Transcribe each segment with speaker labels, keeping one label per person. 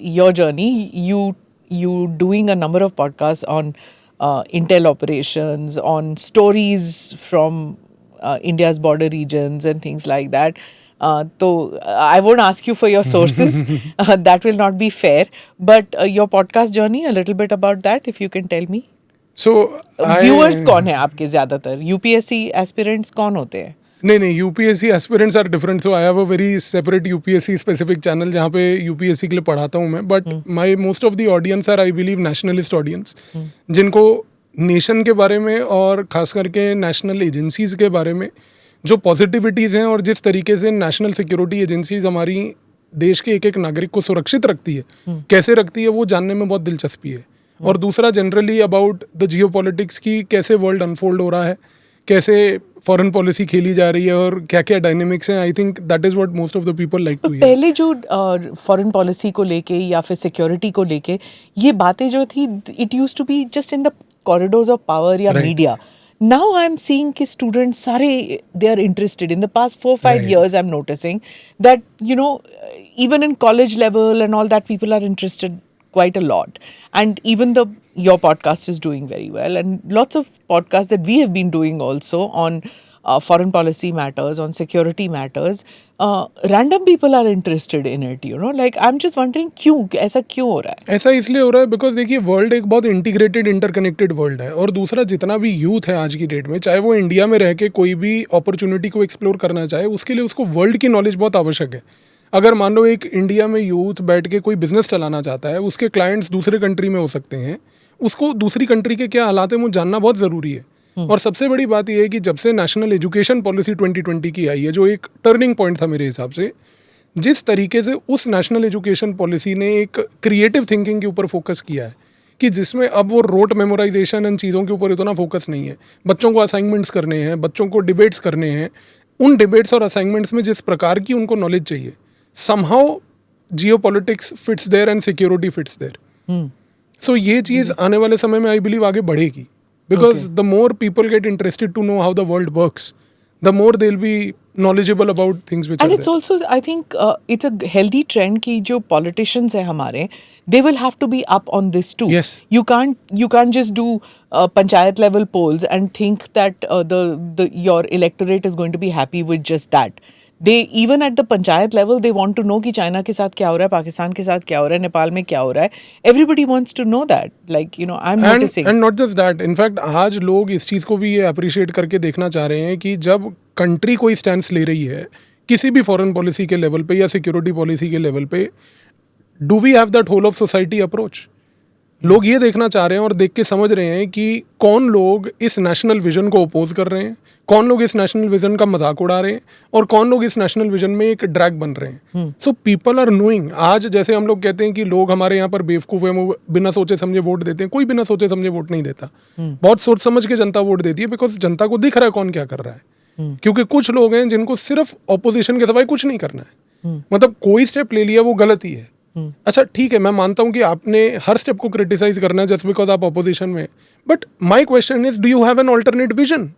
Speaker 1: your journey. You doing a number of podcasts on intel operations, on stories from India's border regions and things like that. So I won't ask you for your sources. That will not be fair. But your podcast journey, a little bit about that, if you can tell me.
Speaker 2: So
Speaker 1: viewers
Speaker 2: I
Speaker 1: कौन है आपके ज्यादातर? UPSC aspirants कौन होते हैं?
Speaker 2: नहीं UPSC aspirants are different, so I have a very separate UPSC specific channel जहाँ पे यूपीएससी के लिए पढ़ाता हूँ मैं. But my most of the audience are I believe nationalist audience, जिनको नेशन के बारे में और खास करके नेशनल एजेंसीज के बारे में जो पॉजिटिविटीज़ हैं और जिस तरीके से नेशनल सिक्योरिटी एजेंसीज हमारी देश के एक एक नागरिक को सुरक्षित रखती है, कैसे रखती है, वो जानने में बहुत दिलचस्पी है. और दूसरा generally about the Jio politics की कैसे वर्ल्ड अनफोल्ड हो रहा है, कैसे फॉरेन पॉलिसी खेली जा रही है और क्या क्या डायनेमिक्स हैं. I think that is what most of the people like to hear.
Speaker 1: पहले जो फॉरेन पॉलिसी को लेके या फिर सिक्योरिटी को लेके ये बातें जो थी, it use to be just in the corridors of power या media. Now I am seeing कि स्टूडेंट्स सारे they are interested. In the past 4-5 years I am noticing that even in college level and all that, people are interested quite a lot. And even your podcast is doing very well, and lots of podcasts that we have been doing also on foreign policy matters, on security matters. Random people are interested in it, like I'm just wondering ऐसा क्यों हो रहा है?
Speaker 2: ऐसा इसलिए हो रहा है बिकॉज देखिए वर्ल्ड एक बहुत इंटीग्रेटेड इंटरकनेक्टेड वर्ल्ड है. और दूसरा जितना भी यूथ है आज की डेट में, चाहे वो इंडिया में रह के कोई भी अपॉर्चुनिटी को एक्सप्लोर करना चाहे, उसके लिए उसको वर्ल्ड की नॉलेज बहुत आवश्यक है. अगर मान लो एक इंडिया में यूथ बैठ के कोई बिजनेस चलाना चाहता है, उसके क्लाइंट्स दूसरे कंट्री में हो सकते हैं, उसको दूसरी कंट्री के क्या हालात हैं वो जानना बहुत ज़रूरी है. और सबसे बड़ी बात यह है कि जब से नेशनल एजुकेशन पॉलिसी 2020 की आई है, जो एक टर्निंग पॉइंट था मेरे हिसाब से, जिस तरीके से उस नेशनल एजुकेशन पॉलिसी ने एक क्रिएटिव थिंकिंग के ऊपर फोकस किया है, कि जिसमें अब वो रोट मेमोराइजेशन इन चीज़ों के ऊपर इतना फोकस नहीं है. बच्चों को असाइनमेंट्स करने हैं, बच्चों को डिबेट्स करने हैं. उन डिबेट्स और असाइनमेंट्स में जिस प्रकार की उनको नॉलेज चाहिए, somehow geopolitics fits there and security fits there. So ये चीज़ आने वाले समय में आई बिलीव आगे बढ़ेगी, because the more people get interested to know how the world works, the more they'll be knowledgeable about things which
Speaker 1: and
Speaker 2: are
Speaker 1: it's
Speaker 2: there.
Speaker 1: also, I think it's a healthy trend कि जो politicians है हमारे, they will have to be up on this too.
Speaker 2: Yes.
Speaker 1: You can't just do panchayat level polls and think that your electorate is going to be happy with just that. They even at the panchayat level they want to know कि China के साथ क्या हो रहा है, पाकिस्तान के साथ क्या हो रहा है, नेपाल में क्या हो रहा है. Everybody wants to know that. Like I'm noticing.
Speaker 2: And not just that. In fact आज लोग इस चीज़ को भी ये अप्रिशिएट करके देखना चाह रहे हैं कि जब कंट्री कोई स्टैंड ले रही है किसी भी फॉरेन पॉलिसी के लेवल पे या सिक्योरिटी पॉलिसी के लेवल पे, do we have that whole of society approach. लोग ये देखना चाह रहे हैं और देख के समझ रहे हैं कि कौन लोग इस नेशनल विजन को अपोज कर रहे हैं, कौन लोग इस नेशनल विजन का मजाक उड़ा रहे हैं, और कौन लोग इस नेशनल विजन में एक ड्रैग बन रहे हैं. So people are knowing. आज जैसे हम लोग कहते हैं कि लोग हमारे यहाँ पर बेवकूफ़ हैं, वो बिना सोचे समझे वोट देते हैं. कोई बिना सोचे समझे वोट नहीं देता. बहुत सोच समझ के जनता वोट देती है, बिकॉज जनता को दिख रहा है कौन क्या कर रहा है. क्योंकि कुछ लोग हैं जिनको सिर्फ ऑपोजिशन के सिवाय कुछ नहीं करना है. मतलब कोई स्टेप ले लिया वो गलत ही है. अच्छा ठीक है, मैं मानता हूँ कि आपने हर स्टेप को क्रिटिसाइज करना है जस्ट बिकॉज आप अपोजिशन में. But my question is, do you have an alternate vision.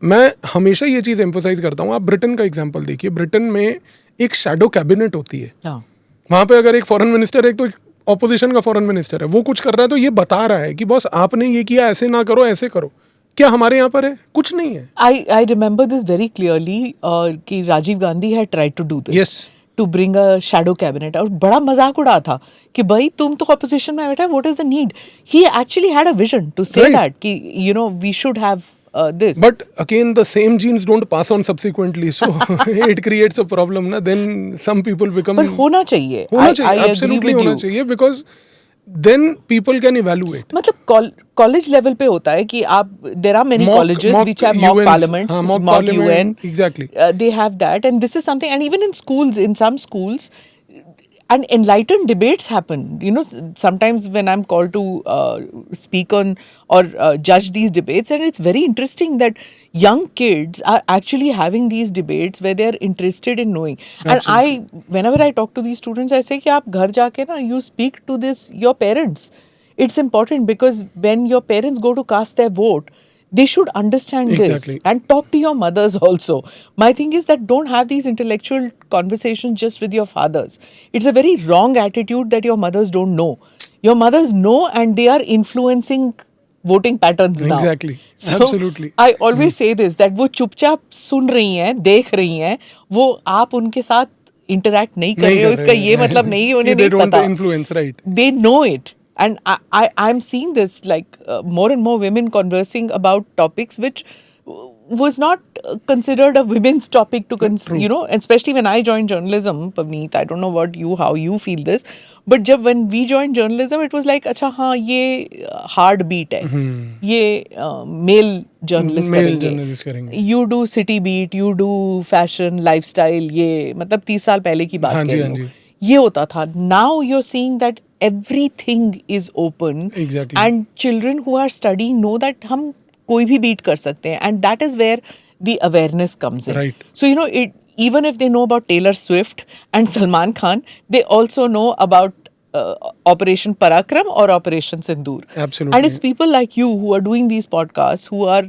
Speaker 2: मैं हमेशा ये चीज़ एम्फोसाइज करता हूँ. आप ब्रिटेन का एग्जाम्पल देखिए. ब्रिटेन में एक शैडो कैबिनेट होती है. वहाँ पे अगर एक फॉरेन मिनिस्टर है, तो एक ऑपोजिशन का फॉरेन मिनिस्टर है, वो कुछ कर रहा है तो ये बता रहा है कि बॉस आपने ये किया, ऐसे ना करो, ऐसे करो. क्या हमारे यहाँ पर है? कुछ नहीं है.
Speaker 1: I remember this very clearly कि Rajiv Gandhi had tried to do this.
Speaker 2: Yes.
Speaker 1: To bring a shadow cabinet. और बड़ा मजाक उड़ा था कि भाई तुम तो opposition में बैठा है, what is the need? He actually had a vision to say that कि we should have this.
Speaker 2: But again, the same genes don't pass on subsequently, so it creates a problem. Na? Then some people become.
Speaker 1: पर होना चाहिए.
Speaker 2: होना चाहिए, absolutely होना चाहिए, because then people can evaluate.
Speaker 1: मतलब college level पे होता है कि आप there are many colleges which have mock parliaments, mock UN.
Speaker 2: Exactly.
Speaker 1: They have that, and this is something, and even in schools, in some schools, and enlightened debates happen. Sometimes when I'm called to speak on or judge these debates, and it's very interesting that young kids are actually having these debates where they're interested in knowing.
Speaker 2: Absolutely.
Speaker 1: And whenever I talk to these students, I say कि आप घर जाके ना, you speak to your parents. It's important because when your parents go to cast their vote, they should understand this
Speaker 2: Exactly.
Speaker 1: and talk to your mothers also. My thing is that don't have these intellectual conversations just with your fathers. It's a very wrong attitude that your mothers don't know. Your mothers know and they are influencing voting patterns now.
Speaker 2: Exactly.
Speaker 1: So,
Speaker 2: Absolutely.
Speaker 1: I always say this, that वो चुपचाप सुन रही हैं, देख रही हैं, वो आप उनके साथ interact नहीं कर रहे हो, इसका ये मतलब नहीं है उन्हें नहीं
Speaker 2: they don't
Speaker 1: पता.
Speaker 2: influence, right?
Speaker 1: They know it. And I'm seeing this, like more and more women conversing about topics which was not considered a women's topic to you know, especially when I joined journalism, Pavneet, I don't know how you feel this, but when we joined journalism, it was like, अच्छा हाँ ये hard beat है, ये male journalist करेंगे, you do city beat, you do fashion, lifestyle, ये मतलब 30 साल पहले की बात कह रही हूँ, ये होता था. Now you're seeing that everything is open.
Speaker 2: Exactly.
Speaker 1: And children who are studying know that हम कोई भी beat कर सकते हैं, and that is where the awareness comes in.
Speaker 2: Right.
Speaker 1: So you know, even if they know about Taylor Swift and Salman Khan, they also know about Operation Parakram or Operation Sindoor.
Speaker 2: Absolutely.
Speaker 1: And it's people like you who are doing these podcasts who are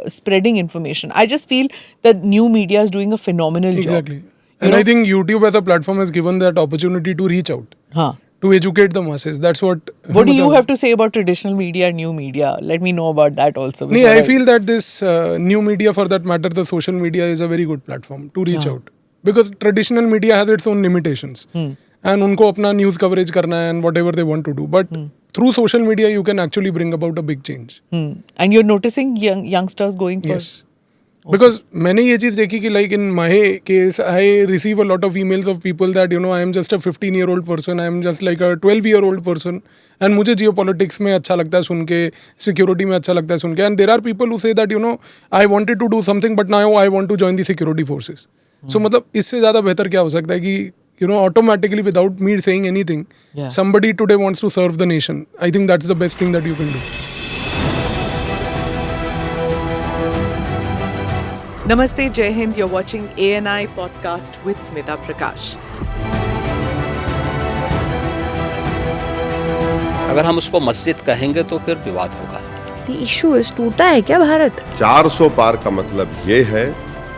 Speaker 1: spreading information. I just feel that new media is doing a phenomenal job.
Speaker 2: Exactly. And I think YouTube as a platform has given that opportunity to reach out,
Speaker 1: हाँ.
Speaker 2: to educate the masses. That's what.
Speaker 1: What do you have to say about traditional media and new media? Let me know about that also.
Speaker 2: Nee, I feel that this new media, for that matter, the social media is a very good platform to reach out. Because traditional media has its own limitations. And उनको अपना news coverage करना है and whatever they want to do. But through social media, you can actually bring about a big change.
Speaker 1: And you're noticing youngsters going for...
Speaker 2: Yes. Because मैंने ये चीज़ देखी कि like in my case, I receive a lot of emails of people that, you know, I am just a 15-year-old person, I am just like a 12-year-old person, and मुझे geopolitics में अच्छा लगता है सुन के, security में अच्छा लगता है सुन के, and there are people who say that, you know, I wanted to do something but now I want to join the security forces. So मतलब इससे ज़्यादा बेहतर क्या हो सकता है कि, you know, automatically without me saying anything, somebody today wants to serve the nation. I think that's the best thing that you can do.
Speaker 1: Namaste, Jai Hind. You're watching ANI podcast with Smita Prakash.
Speaker 3: अगर हम उसको मस्जिद कहेंगे तो फिर विवाद होगा.
Speaker 4: The issue is टूटा है क्या भारत?
Speaker 5: 400 पार का मतलब ये है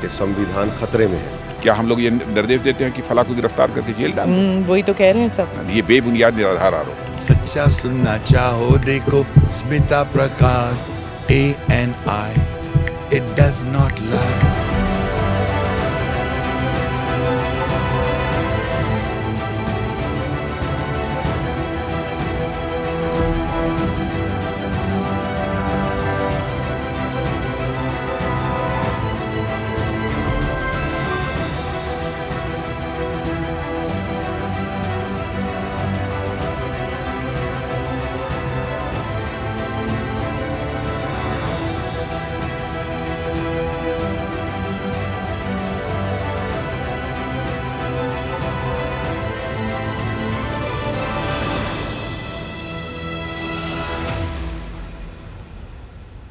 Speaker 5: कि संविधान खतरे में है.
Speaker 6: क्या हम लोग ये निर्देश देते हैं कि फला को गिरफ्तार करके जेल डाल दें?
Speaker 1: वही तो कह रहे हैं सब.
Speaker 6: ये बेबुनियाद निराधार आरोप.
Speaker 7: सच्चा सुनना चाहो देखो स्मिता प्रकाश ANI. It does not lie.